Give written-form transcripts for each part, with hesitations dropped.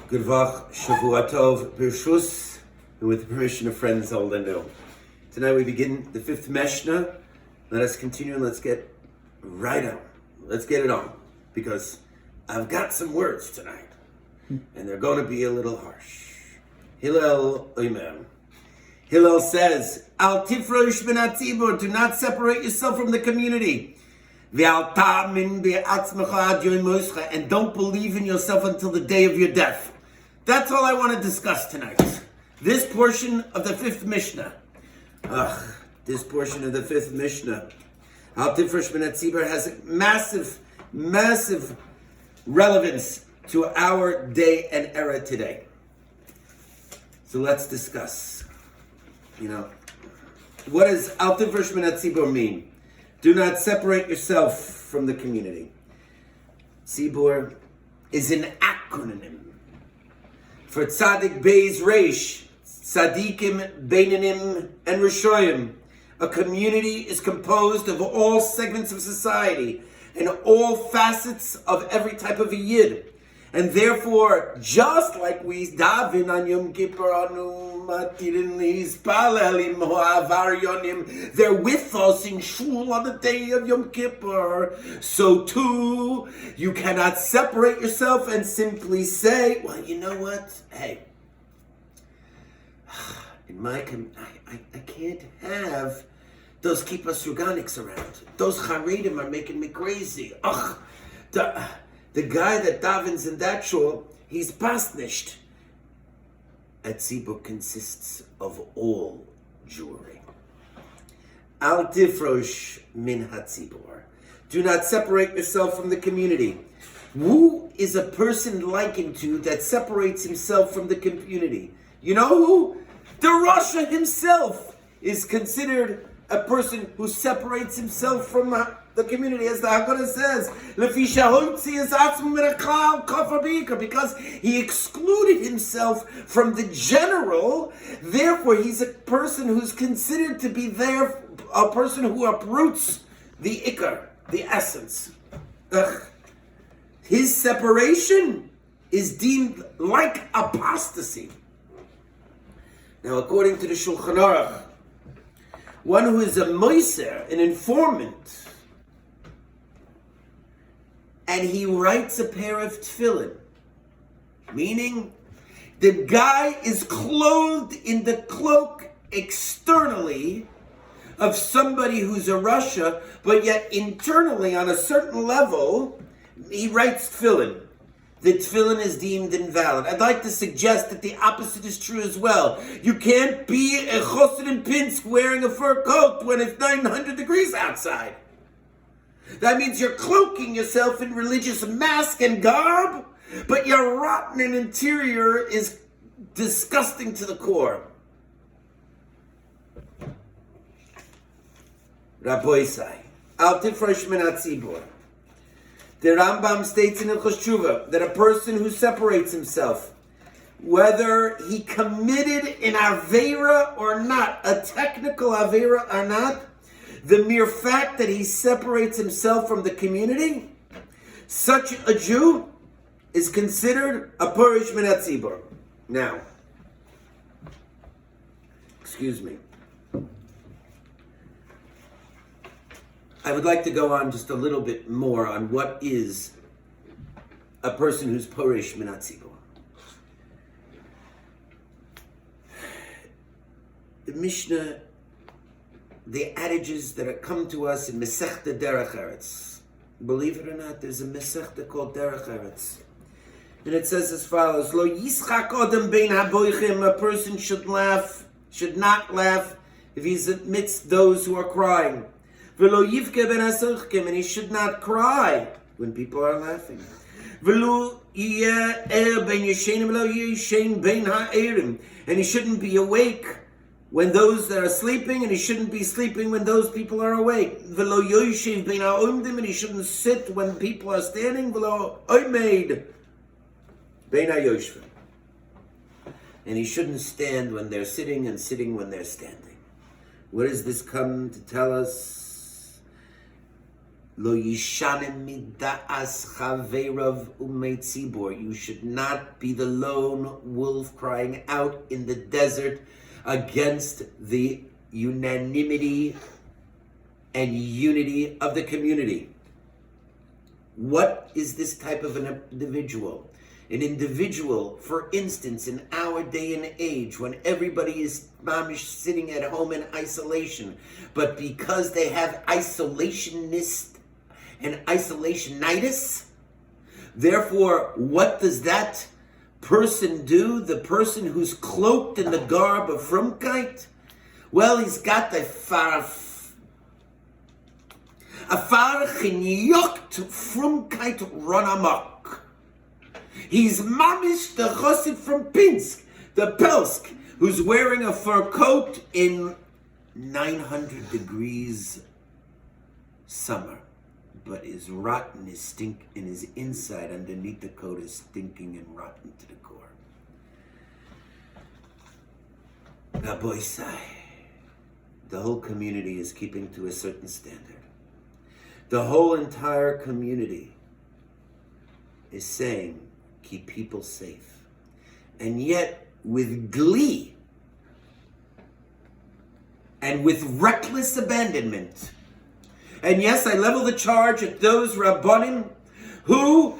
Good Vach, Shavua Tov, Birshus, and with the permission of friends old and new. Tonight we begin the fifth Mishnah. Let us continue and let's get right on. Let's get it on, because I've got some words tonight, and they're going to be a little harsh. Hillel Omer. Hillel says, Al Tefreš min hatzibur, do not separate yourself from the community. Ve'al ta'amin be'atzmecha ad yom moscha, and don't believe in yourself until the day of your death. That's all I want to discuss tonight. This portion of the fifth Mishnah. This portion of the fifth Mishnah. Al Tefreš min hatzibur has a massive relevance to our day and era today. So let's discuss. What does Al Tefreš min hatzibur mean? Do not separate yourself from the community. Tzibur is an acronym for Tzadik Beis Reish, Tzadikim, Beinanim, and Rishoyim. A community is composed of all segments of society and all facets of every type of a yid. And therefore, just like we daven on Yom Kippur, they're with us in shul on the day of Yom Kippur. So too, you cannot separate yourself and simply say, well, you know what? Hey, in my I can't have those kippah suganics around. Those charedim are making me crazy. The guy that davens in that shul, he's pasnished. A tzibur consists of all Jewry. Al tifrosh min hatzibur. Do not separate yourself from the community. Who is a person likened to that separates himself from the community? You know who? The Rasha himself is considered a person who separates himself from the community, as the Haggadah says, because he excluded himself from the general. Therefore, he's a person who's considered to be there, a person who uproots the ikar, the essence. His separation is deemed like apostasy. Now, according to the Shulchan Aruch, one who is a moiser, an informant, and he writes a pair of tefillin, meaning the guy is clothed in the cloak externally of somebody who's a Rasha, but yet internally, on a certain level, he writes tefillin. The tefillin is deemed invalid. I'd like to suggest that the opposite is true as well. You can't be a chosed in Pinsk wearing a fur coat when it's 900 degrees outside. That means you're cloaking yourself in religious mask and garb, but your rotten interior is disgusting to the core. Rabbi say, Al Tefreš min hatzibur. The Rambam states in Hilchos Tshuva that a person who separates himself, whether he committed an avera or not, a technical avera or not, the mere fact that he separates himself from the community, such a Jew is considered a purish min hatzibur. Now, excuse me. I would like to go on just a little bit more on what is a person who's purish min hatzibur. The Mishnah, the adages that come to us in Masechta Derech Eretz. Believe it or not, there's a Masechta called Derech Eretz. And it says as follows, Lo yischak odem bein haboichim, a person should not laugh if he's amidst those who are crying. V'lo yivke ben hasochkim, and he should not cry when people are laughing. V'lo yeh ben yeshenim, v'lo yeshen ben ha'erim, and he shouldn't be awake when those that are sleeping, and he shouldn't be sleeping when those people are awake. V'lo yoshev ben ha'omdim, and he shouldn't sit when people are standing. V'lo oimed ben ha'yoshvim, and he shouldn't stand when they're sitting and sitting when they're standing. What does this come to tell us? Lo yishanim mida'as chaveirav umei tzibor. You should not be the lone wolf crying out in the desert against the unanimity and unity of the community. What is this type of an individual? An individual, for instance, in our day and age, when everybody is mamish sitting at home in isolation, but because they have isolationist and isolationitis, therefore, what does that person do? The person who's cloaked in the garb of frumkeit? Well, he's got a farchinyokt frumkeit run amok. He's mamish the chassid from Pinsk, the Pelsk, who's wearing a fur coat in 900 degrees summer, but is rotten, is stink, and his inside underneath the coat is stinking and rotten to the core. Rabbi say, the whole community is keeping to a certain standard. The whole entire community is saying, keep people safe. And yet, with glee and with reckless abandonment, and yes, I level the charge at those Rabbanim who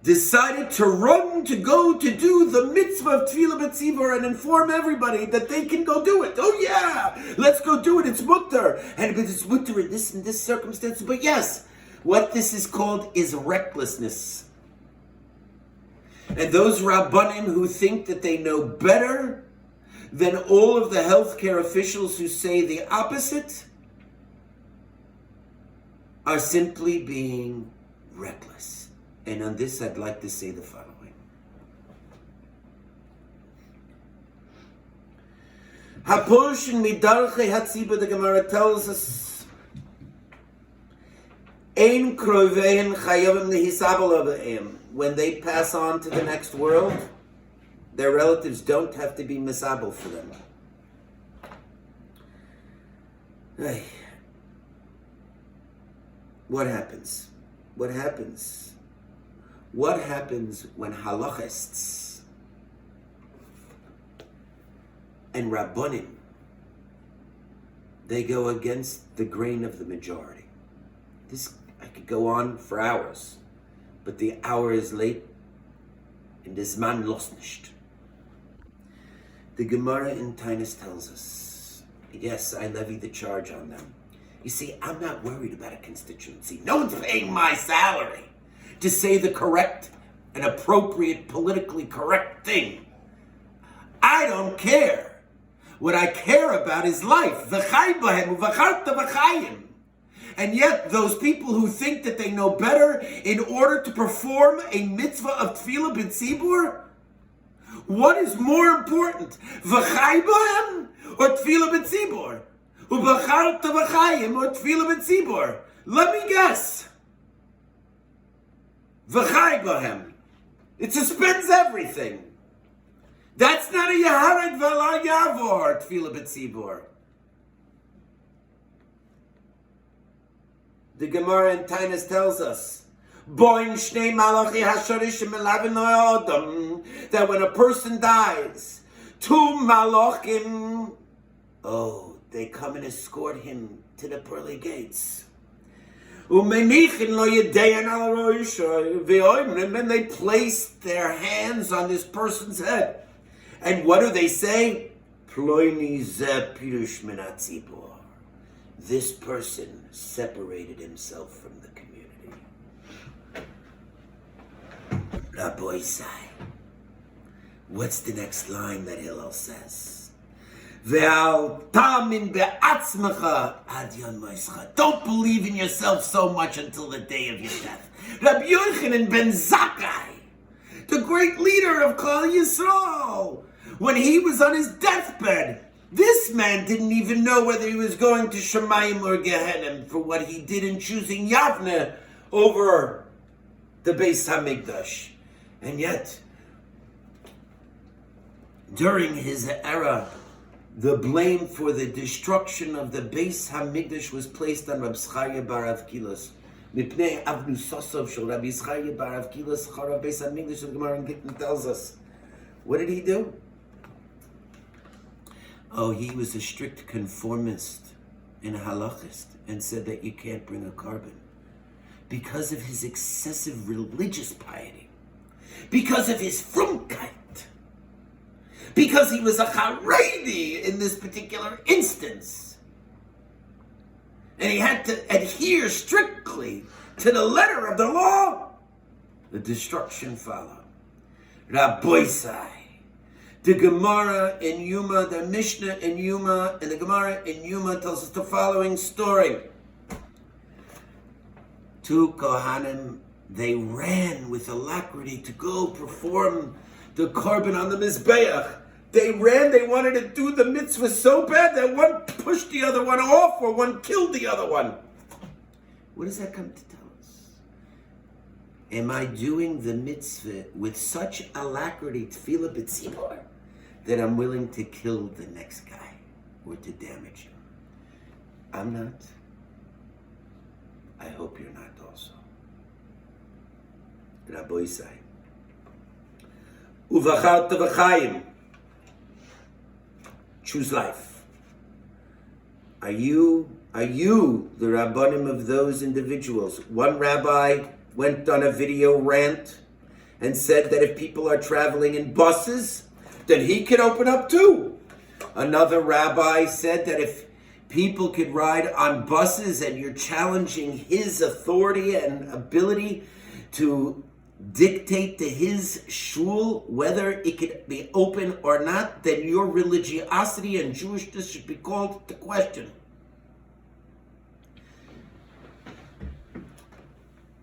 decided to run to go to do the mitzvah of Tefillah B'tzibur and inform everybody that they can go do it. Oh yeah, let's go do it, it's mutter. And it's mutter in this and this circumstance. But yes, what this is called is recklessness. And those Rabbanim who think that they know better than all of the healthcare officials who say the opposite are simply being reckless. And on this, I'd like to say the following. Haporshin midarchei hatzibur, the Gemara tells us, ein kroveihen chayovim nehisabel obeim. When they pass on to the next world, their relatives don't have to be misabel for them. Hey. What happens? What happens? What happens when halachists and rabbanim, they go against the grain of the majority? This, I could go on for hours, but the hour is late and the zman lost nicht. The Gemara in Tainus tells us, yes, I levy the charge on them. You see, I'm not worried about a constituency. No one's paying my salary to say the correct and appropriate, politically correct thing. I don't care. What I care about is life. V'chai b'hem u'v'charta v'chayim. And yet, those people who think that they know better in order to perform a mitzvah of Tefillah B'tzibur, what is more important, V'chai b'hem or Tefillah B'tzibur? U'b'charta v'chayim or Tefillah B'tzibur? Let me guess. V'chai b'hem. It suspends everything. That's not a Yahared V'la Yavor, Tefillah B'tzibur. The Gemara in Tainus tells us that when a person dies, two malachim, they come and escort him to the pearly gates. And then they place their hands on this person's head. And what do they say? This person separated himself from the community. Rabbi say, what's the next line that Hillel says? Don't believe in yourself so much until the day of your death. Rabbi Yochanan ben Zakkai, the great leader of Klal Yisrael, when he was on his deathbed, this man didn't even know whether he was going to Shemayim or Gehenna for what he did in choosing Yavne over the Beis HaMikdash. And yet, during his era, the blame for the destruction of the Beis HaMikdash was placed on Rabbi Zcharia bar Rav Kilos. Mipnei avnusosov shel Rabbi Zcharia bar Rav Kilos charav Beis HaMikdash. The Gemara in Gittin tells us. What did he do? Oh, he was a strict conformist and a halachist and said that you can't bring a carbon because of his excessive religious piety, because of his frumkeit, because he was a Haredi in this particular instance. And he had to adhere strictly to the letter of the law. The destruction followed. Rabboisai. The Gemara in Yuma, the Mishnah in Yuma, and the Gemara in Yuma tells us the following story. Two Kohanim, they ran with alacrity to go perform the carbon on the Mizbeach. They ran, they wanted to do the mitzvah so bad that one pushed the other one off or one killed the other one. What does that come to tell us? Am I doing the mitzvah with such alacrity, tefillah b'tzibor, that I'm willing to kill the next guy or to damage him? I'm not. I hope you're not also. Rabbi say, Uvacharta v'chaim. Choose life. Are you the rabbanim of those individuals? One rabbi went on a video rant and said that if people are traveling in buses, then he could open up too. Another rabbi said that if people could ride on buses and you're challenging his authority and ability to dictate to his shul whether it could be open or not, then your religiosity and Jewishness should be called to question.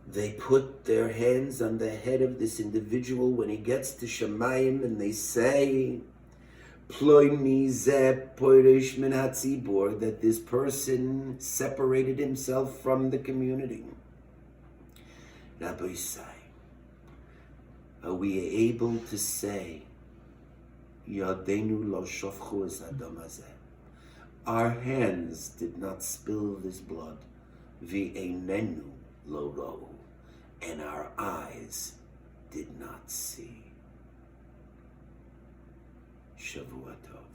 They put their hands on the head of this individual when he gets to Shemayim and they say, that this person separated himself from the community. Rabbi say, are we able to say, Yadenu lo shofchu es adam hazeh? Our hands did not spill this blood. V'einenu lo ro'u, and our eyes did not see. Shavua tov.